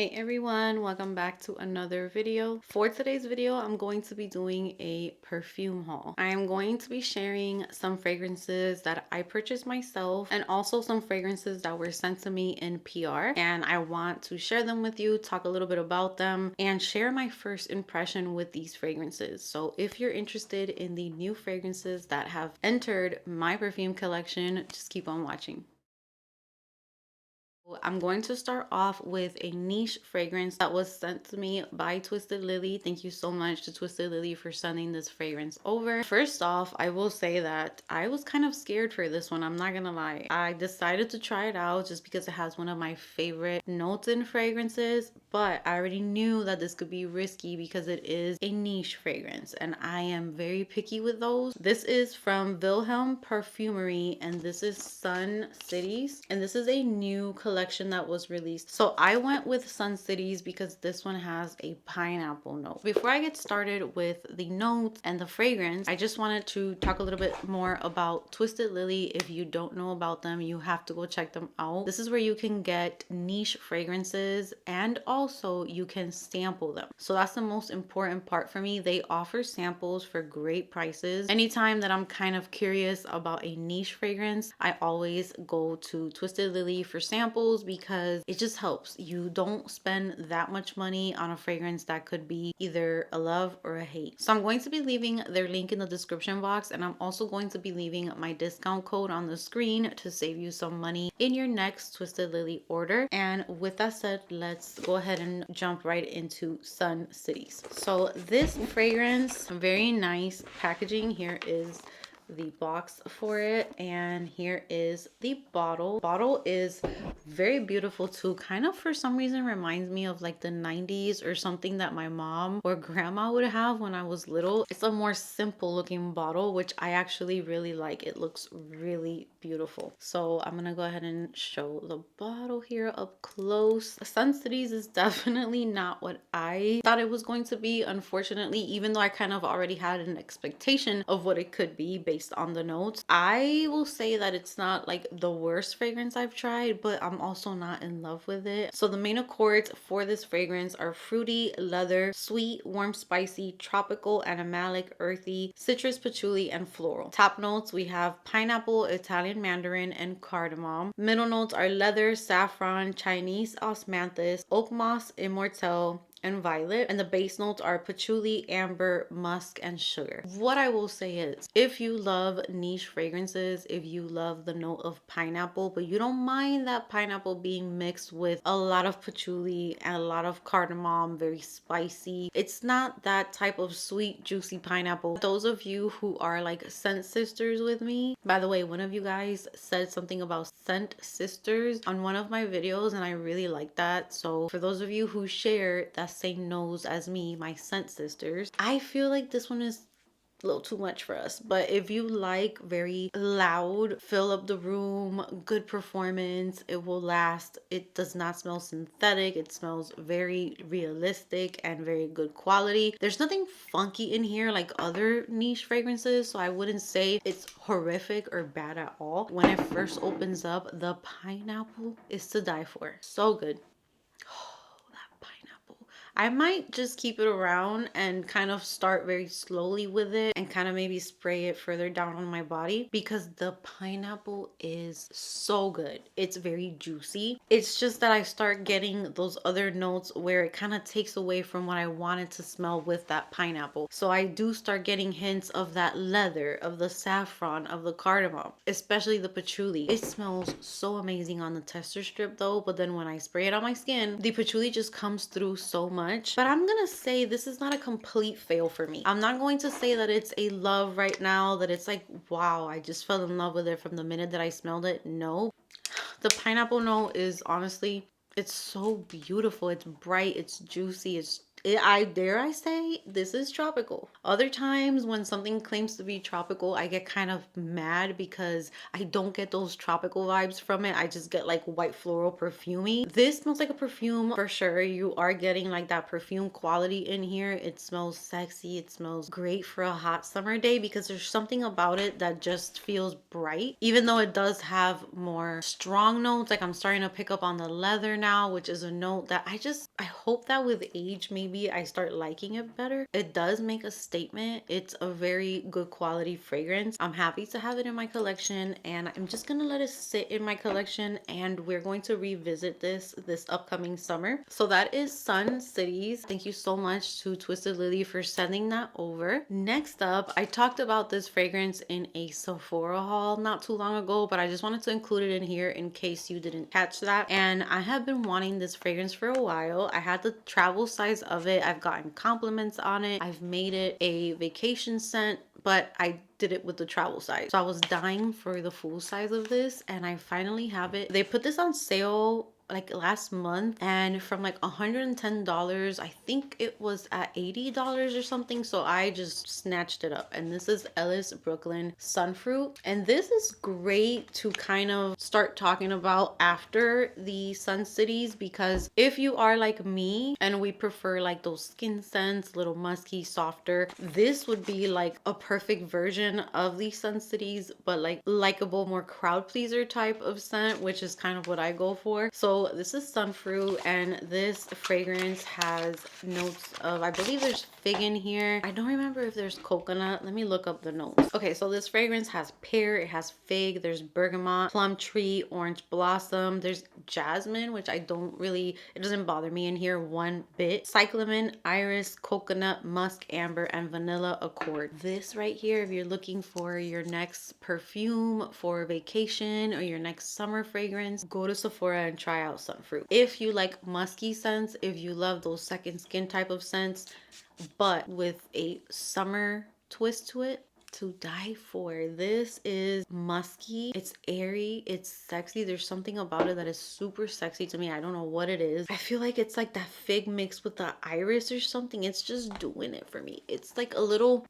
Hey everyone, welcome back to another video. For today's video, I'm going to be doing a perfume haul. I am going to be sharing some fragrances that I purchased myself and also some fragrances that were sent to me in PR. And I want to share them with you, talk a little bit about them, and share my first impression with these fragrances. So if you're interested in the new fragrances that have entered my perfume collection, just keep on watching. I'm going to start off with a niche fragrance that was sent to me by Twisted Lily. Thank you so much to Twisted Lily for sending this fragrance over. First off, I will say that I was kind of scared for this one. I'm not gonna lie. I decided to try it out just because it has one of my favorite notes in fragrances, but I already knew that this could be risky because it is a niche fragrance and I am very picky with those. This is from Vilhelm Perfumery and this is Sun Cities, and this is a new collection that was released. So I went with Sun Cities because this one has a pineapple note. Before I get started with the notes and the fragrance, I just wanted to talk a little bit more about Twisted Lily. If you don't know about them, you have to go check them out. This is where you can get niche fragrances and also you can sample them. So that's the most important part for me. They offer samples for great prices. Anytime that I'm kind of curious about a niche fragrance, I always go to Twisted Lily for samples because it just helps. You don't spend that much money on a fragrance that could be either a love or a hate. So I'm going to be leaving their link in the description box, and I'm also going to be leaving my discount code on the screen to save you some money in your next Twisted Lily order. And with that said, let's go ahead and jump right into Sun Cities. So this fragrance, very nice packaging. Here is the box for it, and here is the bottle is very beautiful too. Kind of for some reason reminds me of like the 90s or something that my mom or grandma would have when I was little. It's a more simple looking bottle, which I actually really like. It looks really beautiful. So I'm gonna go ahead and show the bottle here up close. Sun Cities is definitely not what I thought it was going to be, unfortunately, even though I kind of already had an expectation of what it could be based on the notes. I will say that it's not like the worst fragrance I've tried, but I'm also not in love with it. So the main accords for this fragrance are fruity, leather, sweet, warm, spicy, tropical, animalic, earthy, citrus, patchouli, and floral. Top notes, we have pineapple, Italian mandarin, and cardamom. Middle notes are leather, saffron, Chinese osmanthus, oak moss, immortelle, and violet, and the base notes are patchouli, amber, musk, and sugar. What I will say is, if you love niche fragrances, if you love the note of pineapple, but you don't mind that pineapple being mixed with a lot of patchouli and a lot of cardamom, very spicy, it's not that type of sweet, juicy pineapple. Those of you who are like scent sisters with me, by the way, one of you guys said something about scent sisters on one of my videos, and I really like that. So for those of you who share that same nose as me, my scent sisters, I feel like this one is a little too much for us. But if you like very loud, fill up the room, good performance, it will last. It does not smell synthetic. It smells very realistic and very good quality. There's nothing funky in here like other niche fragrances, so I wouldn't say it's horrific or bad at all. When it first opens up, the pineapple is to die for. So good. I might just keep it around and kind of start very slowly with it and kind of maybe spray it further down on my body because the pineapple is so good. It's very juicy. It's just that I start getting those other notes where it kind of takes away from what I wanted to smell with that pineapple. So I do start getting hints of that leather, of the saffron, of the cardamom, especially the patchouli. It smells so amazing on the tester strip though, but then when I spray it on my skin, the patchouli just comes through so much. But I'm gonna say this is not a complete fail for me. I'm not going to say that it's a love right now, that it's like, wow, I just fell in love with it from the minute that I smelled it. No. The pineapple note is honestly, it's so beautiful. It's bright, it's juicy, I dare I say this is tropical. Other times when something claims to be tropical, I get kind of mad because I don't get those tropical vibes from it. I just get like white floral perfumey. This smells like a perfume for sure. You are getting like that perfume quality in here. It smells sexy. It smells great for a hot summer day because there's something about it that just feels bright. Even though it does have more strong notes, like I'm starting to pick up on the leather now, which is a note that I hope that with age maybe I start liking it better. It does make a statement. It's a very good quality fragrance. I'm happy to have it in my collection, and I'm just gonna let it sit in my collection, and we're going to revisit this upcoming summer. So that is Sun Cities. Thank you so much to Twisted Lily for sending that over. Next up, I talked about this fragrance in a Sephora haul not too long ago, but I just wanted to include it in here in case you didn't catch that. And I have been wanting this fragrance for a while. I had the travel size of it. I've gotten compliments on it. I've made it a vacation scent, but I did it with the travel size. So I was dying for the full size of this, and I finally have it. They put this on sale like last month, and from like $110, I think it was at $80 or something. So I just snatched it up, and this is Ellis Brooklyn Sunfruit. And this is great to kind of start talking about after the Sun Cities, because if you are like me and we prefer like those skin scents, little musky, softer, this would be like a perfect version of the Sun Cities, but like likable, more crowd pleaser type of scent, which is kind of what I go for. So this is Sunfruit, and this fragrance has notes of, I believe there's fig in here. I don't remember if there's coconut. Let me look up the notes. Okay, so this fragrance has pear, it has fig, there's bergamot, plum tree, orange blossom, there's jasmine, which I don't really, it doesn't bother me in here one bit. Cyclamen, iris, coconut, musk, amber, and vanilla accord. This right here, if you're looking for your next perfume for vacation or your next summer fragrance, go to Sephora and try out Sunfruit. If you like musky scents, if you love those second skin type of scents, but with a summer twist to it, to die for. This is musky, it's airy, it's sexy. There's something about it that is super sexy to me. I don't know what it is. I feel like it's like that fig mixed with the iris or something. It's just doing it for me. It's like a little,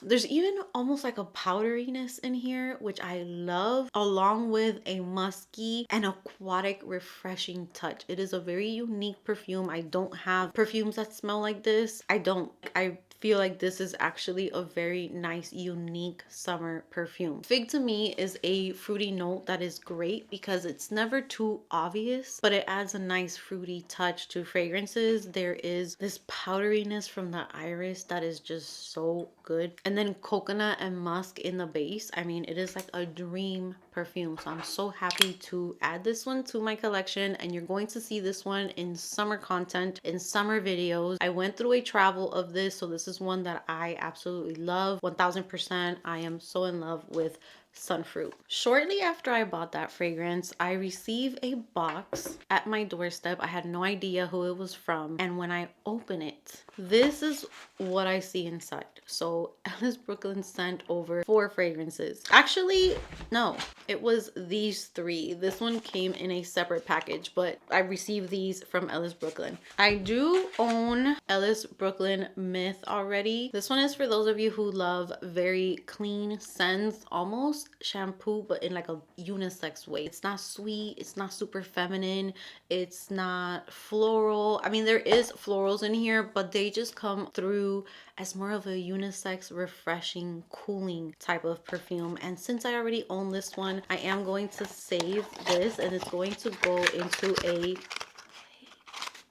there's even almost like a powderiness in here, which I love, along with a musky and aquatic refreshing touch. It is a very unique perfume. I don't have perfumes that smell like this. I feel like this is actually a very nice, unique summer perfume. Fig to me is a fruity note that is great because it's never too obvious, but it adds a nice fruity touch to fragrances. There is this powderiness from the iris that is just so good. And then coconut and musk in the base. I mean, it is like a dream perfume. So I'm so happy to add this one to my collection, and you're going to see this one in summer content, in summer videos. I went through a travel of this, so this is one that I absolutely love. 1000%. I am so in love with Sunfruit. Shortly after I bought that fragrance, I received a box at my doorstep. I had no idea who it was from, and when I open it, this is what I see inside. So Ellis Brooklyn sent over 4 fragrances. Actually, no, it was these 3. This one came in a separate package, but I received these from Ellis Brooklyn. I do own Ellis Brooklyn Myth already. This one is for those of you who love very clean scents, almost shampoo, but in like a unisex way. It's not sweet, it's not super feminine, it's not floral. I mean, there is florals in here, but they just come through as more of a unisex, refreshing, cooling type of perfume. And since I already own this one, I am going to save this, and it's going to go into a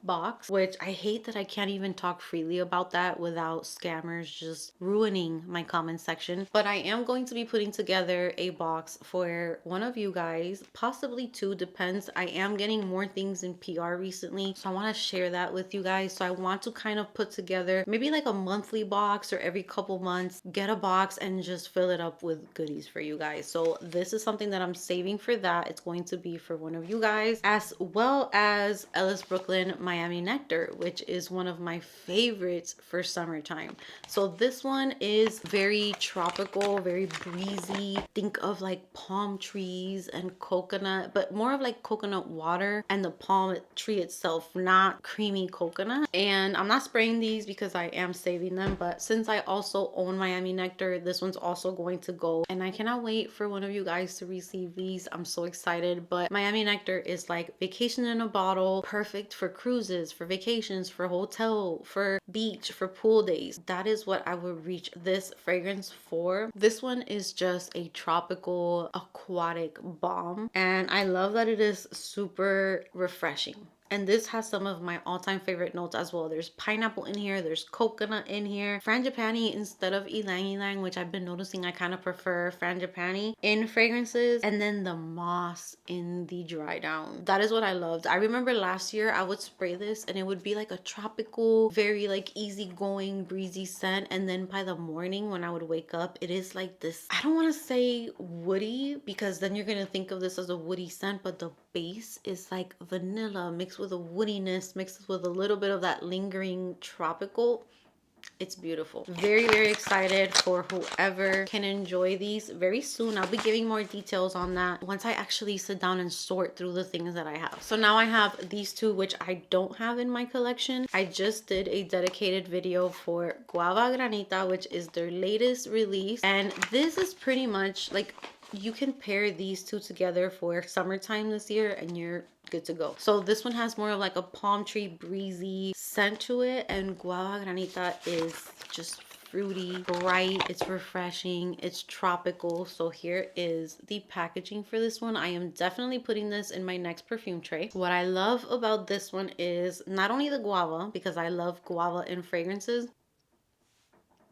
box, which I hate that I can't even talk freely about that without scammers just ruining my comment section. But I am going to be putting together a box for one of you guys, possibly 2, depends. I am getting more things in PR recently, so I want to share that with you guys. So I want to kind of put together maybe like a monthly box, or every couple months get a box and just fill it up with goodies for you guys. So this is something that I'm saving for that. It's going to be for one of you guys, as well as Ellis Brooklyn, my Miami Nectar, which is one of my favorites for summertime. So this one is very tropical, very breezy. Think of like palm trees and coconut, but more of like coconut water and the palm tree itself, not creamy coconut. And I'm not spraying these because I am saving them, but since I also own Miami Nectar, this one's also going to go, and I cannot wait for one of you guys to receive these. I'm so excited. But Miami Nectar is like vacation in a bottle, perfect for cruises, for vacations, for hotel, for beach, for pool days. That is what I would reach this fragrance for. This one is just a tropical aquatic balm, and I love that it is super refreshing. And this has some of my all-time favorite notes as well. There's pineapple in here, there's coconut in here, frangipani instead of ylang ylang, which I've been noticing I kind of prefer frangipani in fragrances, and then the moss in the dry down. That is what I loved. I remember last year I would spray this and it would be like a tropical, very like easygoing, breezy scent, and then by the morning when I would wake up, it is like this, I don't want to say woody because then you're gonna think of this as a woody scent, but the base is like vanilla mixed with a woodiness, mixed with a little bit of that lingering tropical. It's beautiful. Very, very excited for whoever can enjoy these very soon. I'll be giving more details on that once I actually sit down and sort through the things that I have. So now I have these two, which I don't have in my collection. I just did a dedicated video for Guava Granita, which is their latest release. And this is pretty much like, you can pair these two together for summertime this year and you're good to go. So this one has more of like a palm tree breezy scent to it, and Guava Granita is just fruity, bright, it's refreshing, it's tropical. So here is the packaging for this one. I am definitely putting this in my next perfume tray. What I love about this one is not only the guava, because I love guava in fragrances,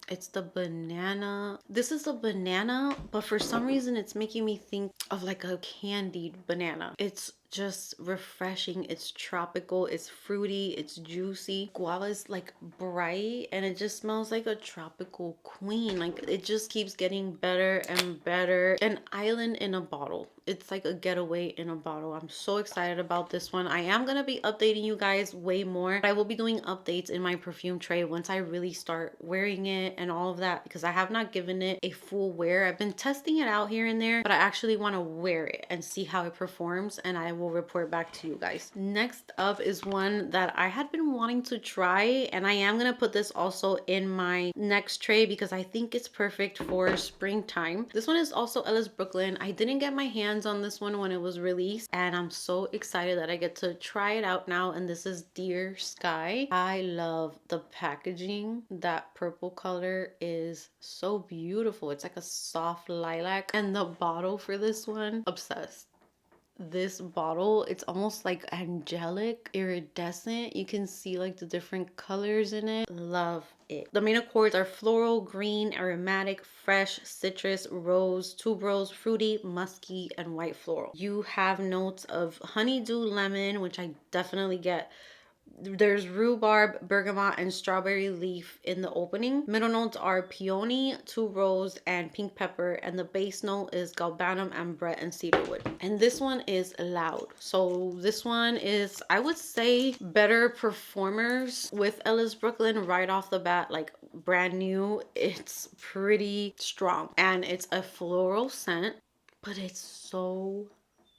it's the banana. This is the banana, but for some reason it's making me think of like a candied banana. It's just refreshing, it's tropical, it's fruity, it's juicy. Guava is like bright and it just smells like a tropical queen. Like it just keeps getting better and better. An island in a bottle. It's like a getaway in a bottle. I'm so excited about this one. I am gonna be updating you guys way more, but I will be doing updates in my perfume tray once I really start wearing it and all of that, because I have not given it a full wear. I've been testing it out here and there, but I actually want to wear it and see how it performs, and I will report back to you guys. Next up is one that I had been wanting to try, and I am gonna put this also in my next tray because I think it's perfect for springtime. This one is also Ellis Brooklyn. I didn't get my hands on this one when it was released, and I'm so excited that I get to try it out now. And this is Dear Sky. I love the packaging. That purple color is so beautiful. It's like a soft lilac, and the bottle for this one, obsessed. This bottle, it's almost like angelic, iridescent. You can see like the different colors in it. Love it. The main accords are floral, green, aromatic, fresh, citrus, rose, tuberose, fruity, musky, and white floral. You have notes of honeydew, lemon, which I definitely get. There's rhubarb, bergamot, and strawberry leaf in the opening. Middle notes are peony, tuberose, and pink pepper, and the base note is galbanum, ambrette, and cedarwood. And this one is loud. So this one is, I would say, better performers with Ellis Brooklyn right off the bat, like brand new. It's pretty strong, and it's a floral scent, but it's so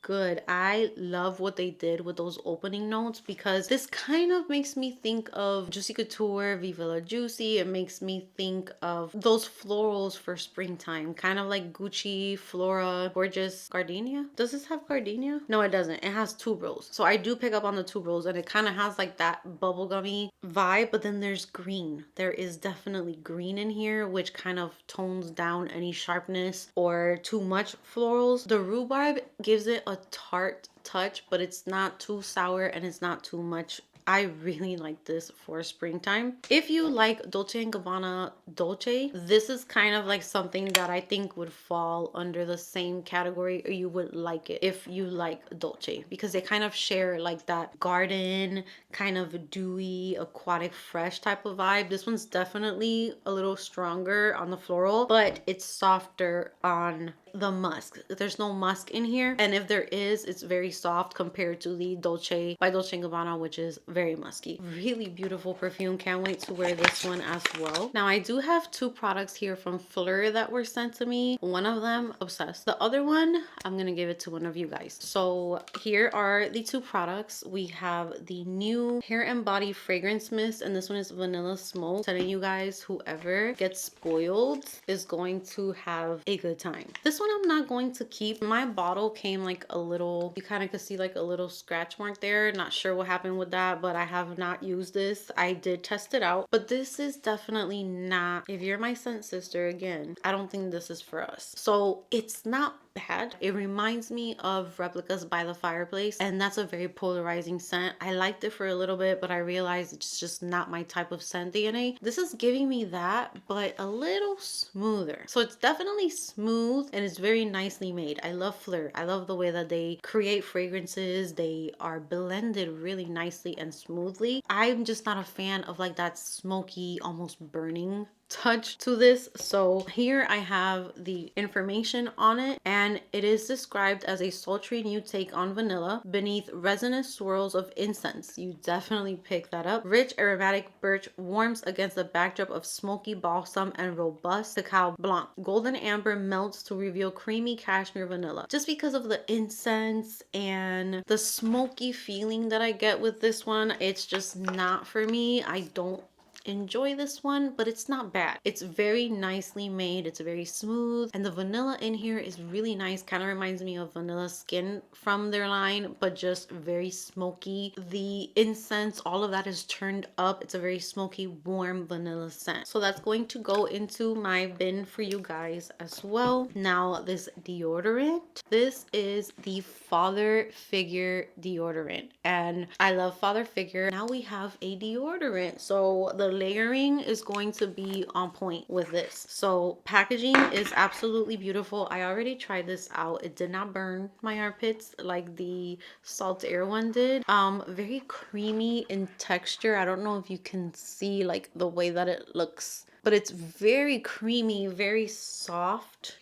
good. I love what they did with those opening notes, because this kind of makes me think of Juicy Couture, Viva La Juicy. It makes me think of those florals for springtime, kind of like Gucci, Flora, Gorgeous, Gardenia. Does this have Gardenia? No, it doesn't. It has tuberose. So I do pick up on the tuberose, and it kind of has like that bubblegummy vibe, but then there's green. There is definitely green in here, which kind of tones down any sharpness or too much florals. The rhubarb gives it a tart touch, but it's not too sour and it's not too much. I really like this for springtime. If you like Dolce & Gabbana Dolce, this is kind of like something that I think would fall under the same category, or you would like it if you like Dolce, because they kind of share like that garden, kind of dewy, aquatic, fresh type of vibe. This one's definitely a little stronger on the floral, but it's softer on the musk. There's no musk in here, and if there is, it's very soft compared to the Dolce by Dolce & Gabbana, which is very musky. Really beautiful perfume. Can't wait to wear this one as well. Now I do have two products here from Phlur that were sent to me. One of them, obsessed. The other one, I'm gonna give it to one of you guys. So here are the two products. We have the new hair and body fragrance mist, and this one is vanilla smoke. I'm telling you guys, whoever gets spoiled is going to have a good time. This one I'm not going to keep. My bottle came like a little, you kind of could see like a little scratch mark there. Not sure what happened with that, but I have not used this. I did test it out, but this is definitely not, if you're my scent sister, again, I don't think this is for us. So it's not bad. It reminds me of Replicas by the Fireplace, and that's a very polarizing scent. I liked it for a little bit, but I realized it's just not my type of scent DNA. This is giving me that, but a little smoother. So it's definitely smooth and it's very nicely made. I love Phlur. I love the way that they create fragrances. They are blended really nicely and smoothly. I'm just not a fan of like that smoky, almost burning touch to this. So here I have the information on it, and it is described as a sultry new take on vanilla beneath resinous swirls of incense. You definitely pick that up. Rich aromatic birch warms against the backdrop of smoky balsam and robust cacao blanc. Golden amber melts to reveal creamy cashmere vanilla. Just because of the incense and the smoky feeling that I get with this one, it's just not for me. I don't enjoy this one, but it's not bad. It's very nicely made. It's very smooth, and the vanilla in here is really nice. Kind of reminds me of Vanilla Skin from their line, but just very smoky. The incense, all of that is turned up. It's a very smoky, warm vanilla scent. So that's going to go into my bin for you guys as well. Now this deodorant, this is the Father Figure deodorant, and I love Father Figure. Now we have a deodorant, so the layering is going to be on point with this. So packaging is absolutely beautiful. I already tried this out. It did not burn my armpits like the Salt Air one did. Very creamy in texture. I don't know if you can see like the way that it looks, but it's very creamy, very soft.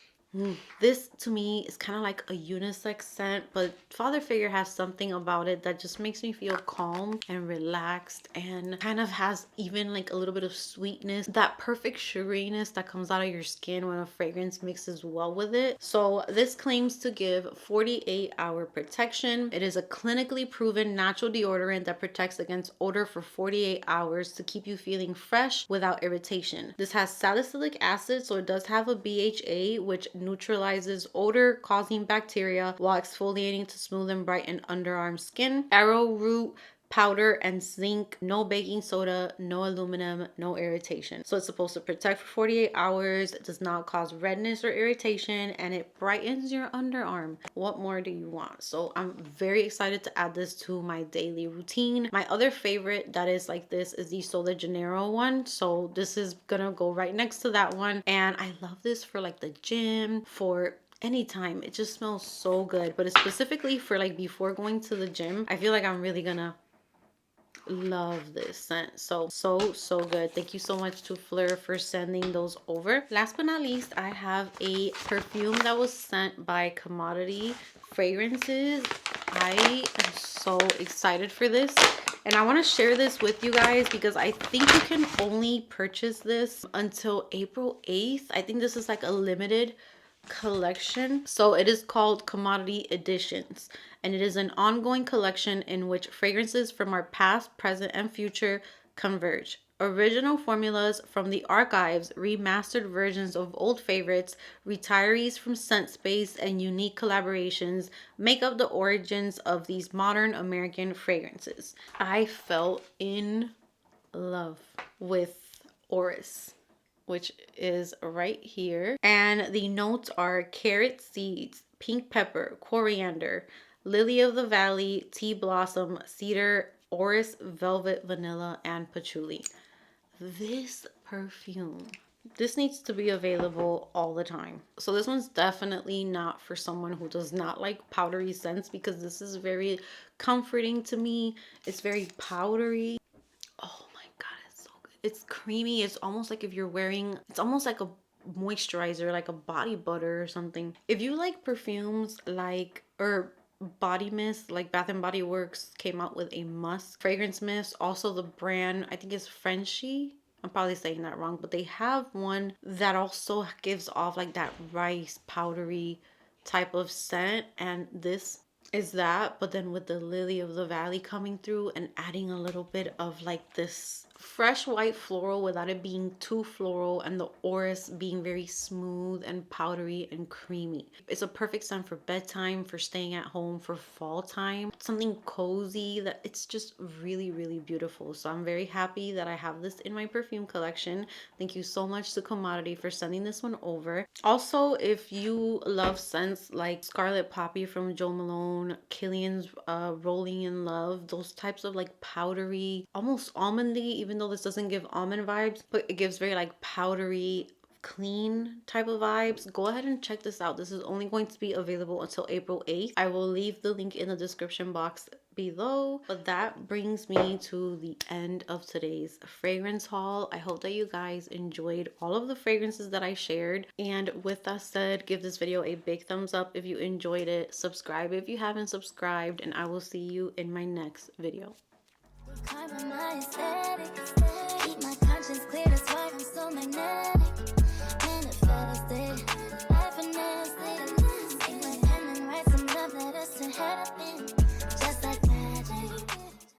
This to me is kind of like a unisex scent, but Father Figure has something about it that just makes me feel calm and relaxed, and kind of has even like a little bit of sweetness, that perfect sugariness that comes out of your skin when a fragrance mixes well with it. So this claims to give 48-hour protection. It is a clinically proven natural deodorant that protects against odor for 48 hours to keep you feeling fresh without irritation. This has salicylic acid, so it does have a BHA, which neutralizes odor causing bacteria while exfoliating to smooth and brighten underarm skin. Arrowroot powder and zinc, no baking soda, no aluminum, no irritation. So it's supposed to protect for 48 hours. It does not cause redness or irritation, and it brightens your underarm. What more do you want? So I'm very excited to add this to my daily routine. My other favorite that is like this is the Sol de Janeiro one. So this is gonna go right next to that one, and I love this for like the gym, for anytime. It just smells so good, but it's specifically for like before going to the gym. I feel like I'm really gonna love this scent. So good. Thank you so much to Phlur for sending those over. Last but not least, I have a perfume that was sent by Commodity Fragrances. I am so excited for this, and I want to share this with you guys because I think you can only purchase this until April 8th. I think this is like a limited collection. So it is called Commodity Editions, and it is an ongoing collection in which fragrances from our past, present, and future converge. Original formulas from the archives, remastered versions of old favorites, retirees from Scent Space, and unique collaborations make up the origins of these modern American fragrances. I fell in love with Oris, which is right here. And the notes are carrot seeds, pink pepper, coriander, lily of the valley, tea blossom, cedar, orris, velvet, vanilla, and patchouli. This perfume, this needs to be available all the time. So this one's definitely not for someone who does not like powdery scents, because this is very comforting to me. It's very powdery. Oh my God, it's so good. It's creamy. It's almost like if you're wearing, it's almost like a moisturizer, like a body butter or something. If you like perfumes like, or body mist, like Bath and Body Works came out with a musk fragrance mist. Also the brand, I think is Frenchy. I'm probably saying that wrong, but they have one that also gives off like that rice powdery type of scent, and this is that, but then with the lily of the valley coming through and adding a little bit of like this fresh white floral without it being too floral, and the orris being very smooth and powdery and creamy. It's a perfect scent for bedtime, for staying at home, for fall time, something cozy. That it's just really, really beautiful. So I'm very happy that I have this in my perfume collection. Thank you so much to Commodity for sending this one over. Also, if you love scents like Scarlet Poppy from Jo Malone, Killian's Rolling in Love, those types of like powdery, almost almondy, even though this doesn't give almond vibes, but it gives very like powdery, clean type of vibes, go ahead and check this out. This is only going to be available until April 8th. I will leave the link in the description box below. But that brings me to the end of today's fragrance haul. I hope that you guys enjoyed all of the fragrances that I shared, and with that said, give this video a big thumbs up if you enjoyed it, subscribe if you haven't subscribed, and I will see you in my next video. Keep my conscience clear.